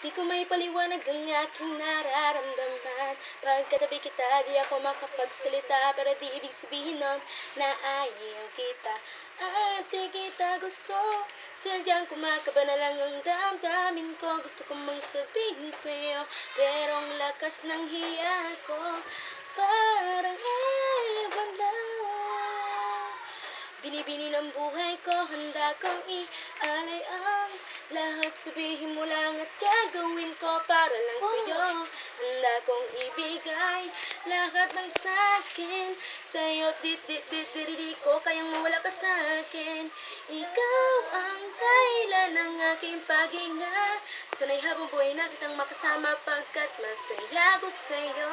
Di ko may paliwanag ang aking nararamdaman. Pagkatabi kita, di ako makapagsalita. Pero di ibig sabihin nun na ayaw kita at di kita gusto. Sadyang kumakaba na lang ang damdamin ko. Gusto ko mang sabihin sa'yo, pero ang lakas ng hiya ko parang ayaw na. Binibini ng buhay ko, handa kong ialay ang lahat. Sabihin mo lang at gagawin ko para lang sa'yo. Handa kong ibigay lahat ng sa'kin sa'yo. Di ko kayang mawala ka sa'kin. Ikaw ang dahilan ng aking paghinga. Sana'y habang buhay na kitang makasama, pagkat masaya ko sa'yo.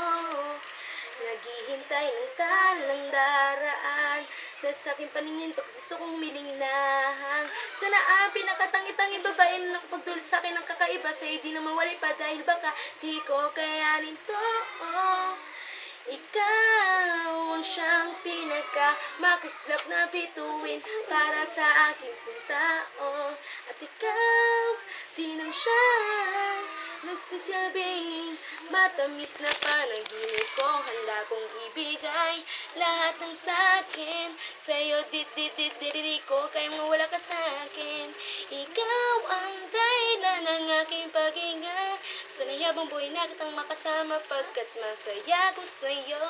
Naghihintay ng talang daraan na sa aking paningin pag gusto kong milingnahan. Sana ang pinakatangi-tanging babae na nakapagdulot sa akin ng kakaiba, sa'yo di na mawali pa dahil baka di ko kayanin to. Ikaw ang siyang pinaka-makislap na bituin para sa aking sinta. At ikaw din ang siyang nagsisilbing matamis na panaginip ko. Handa kong ibigay lahat ng sa'kin sa'yo. Di ko kayang mawala ka sa'kin. Ikaw ang dahilan ng aking paghinga. Sana'y habang buhay na kitang makasama, pagkat masaya ko sa'yo.